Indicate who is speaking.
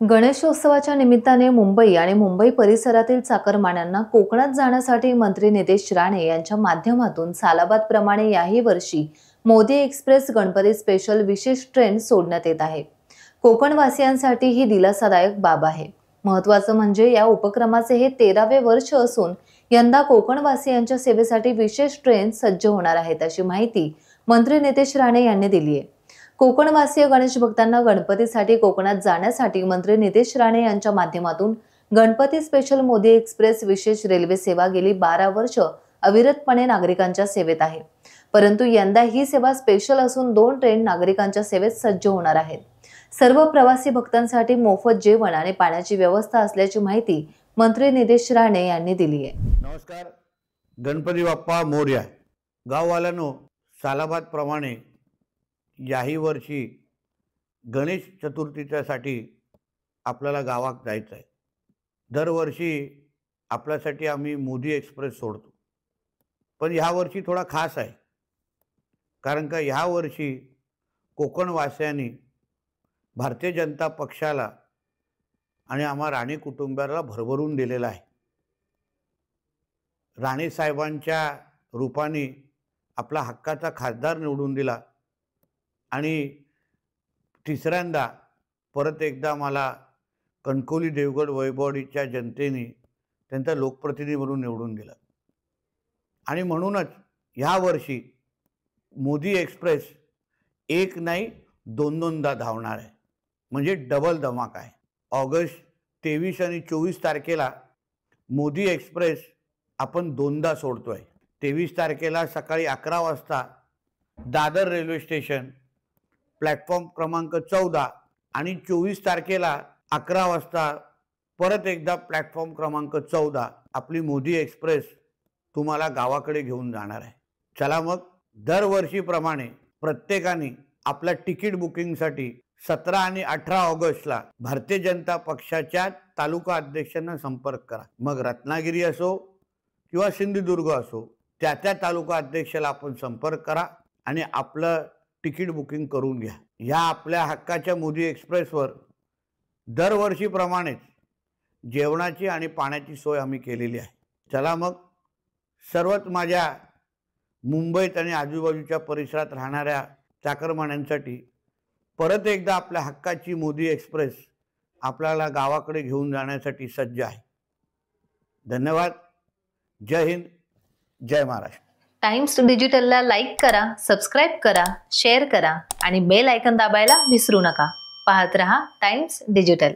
Speaker 1: गणेशोत्सवाच्या निमित्ताने मुंबई आणि मुंबई परिसरातील चाकरमान्यांना कोकणात जाण्यासाठी मंत्री नितेश राणे यांच्या माध्यमातून सालाबाद प्रमाणे याही वर्षी मोदी एक्सप्रेस गणपती स्पेशल विशेष ट्रेन सोडण्यात येत आहे। कोकणवासियांसाठी ही दिलासादायक बाब आहे। महत्त्वाचं म्हणजे या उपक्रमाचे हे 13वे वर्ष असून यंदा कोकणवासियांच्या सेवेसाठी विशेष ट्रेन सज्ज होणार आहेत, अशी माहिती मंत्री नितेश राणे यांनी दिली आहे। कोकणवासीय गणेश भक्तांना गणपतीसाठी कोकणात जाण्यासाठी मंत्री नितेश राणे यांच्या माध्यमातून गणपती स्पेशल मोदी एक्सप्रेस विशेष रेल्वे सेवा गेली 12 वर्ष अविरतपणे नागरिकांच्या सेवेत आहे। परंतु यंदा ही सेवा स्पेशल असून 2 ट्रेन नागरिकांच्या सेवेत सज्ज होणार आहेत। सर्व प्रवासी भक्तांसाठी मोफत जेवण आणि पाण्याची व्यवस्था असल्याची माहिती मंत्री नितेश राणे यांनी दिली आहे।
Speaker 2: नमस्कार, गणपती बाप्पा मोरया। गाववाल्यांनो, सालाबाद प्रमाणे याही वर्षी गणेश चतुर्थीच्यासाठी आपल्याला गावात जायचं आहे। दरवर्षी आपल्यासाठी आम्ही मोदी एक्सप्रेस सोडतो, पण ह्या वर्षी थोडा खास आहे, कारण का ह्या वर्षी कोकणवासियांनी भारतीय जनता पक्षाला आणि आम्हा राणे कुटुंबाला भरभरून दिलेला आहे। राणे साहेबांच्या रूपाने आपला हक्काचा खासदार निवडून दिला आणि तिसऱ्यांदा परत एकदा मला कणकवली देवगड वैभववाडीच्या जनतेने त्यांचा लोकप्रतिनिधी म्हणून निवडून दिला आणि म्हणूनच ह्या वर्षी मोदी एक्सप्रेस एक नाही 2-2दा धावणार आहे, म्हणजे डबल धमाका आहे। ऑगस्ट 23 आणि 24 तारखेला मोदी एक्सप्रेस आपण 2दा सोडतोय। 23 तारखेला सकाळी 11 वाजता दादर रेल्वे स्टेशन प्लॅटफॉर्म क्रमांक 14 आणि 24 तारखेला 11 वाजता परत एकदा प्लॅटफॉर्म क्रमांक 14 आपली मोदी एक्सप्रेस तुम्हाला गावाकडे घेऊन जाणार आहे। चला मग, दरवर्षीप्रमाणे प्रत्येकाने आपल्या तिकीट बुकिंगसाठी 17 आणि 18 ऑगस्टला भारतीय जनता पक्षाच्या तालुका अध्यक्षांना संपर्क करा। मग रत्नागिरी असो किंवा सिंधुदुर्ग असो, त्या तालुका अध्यक्षाला आपण संपर्क करा आणि आपलं तिकीट बुकिंग करून घ्या। ह्या आपल्या हक्काच्या मोदी एक्सप्रेसवर दरवर्षीप्रमाणेच जेवणाची आणि पाण्याची सोय आम्ही केलेली आहे। चला मग, सर्वच माझ्या मुंबईत आणि आजूबाजूच्या परिसरात राहणाऱ्या चाकरमान्यांसाठी परत एकदा आपल्या हक्काची मोदी एक्सप्रेस आपल्याला गावाकडे घेऊन जाण्यासाठी सज्ज आहे। धन्यवाद। जय हिंद, जय महाराष्ट्र।
Speaker 1: टाइम्स डिजिटलला लाईक करा, सबस्क्राइब करा, शेअर करा आणि बेल आयकॉन दाबायला विसरू नका। पाहत रहा टाइम्स डिजिटल।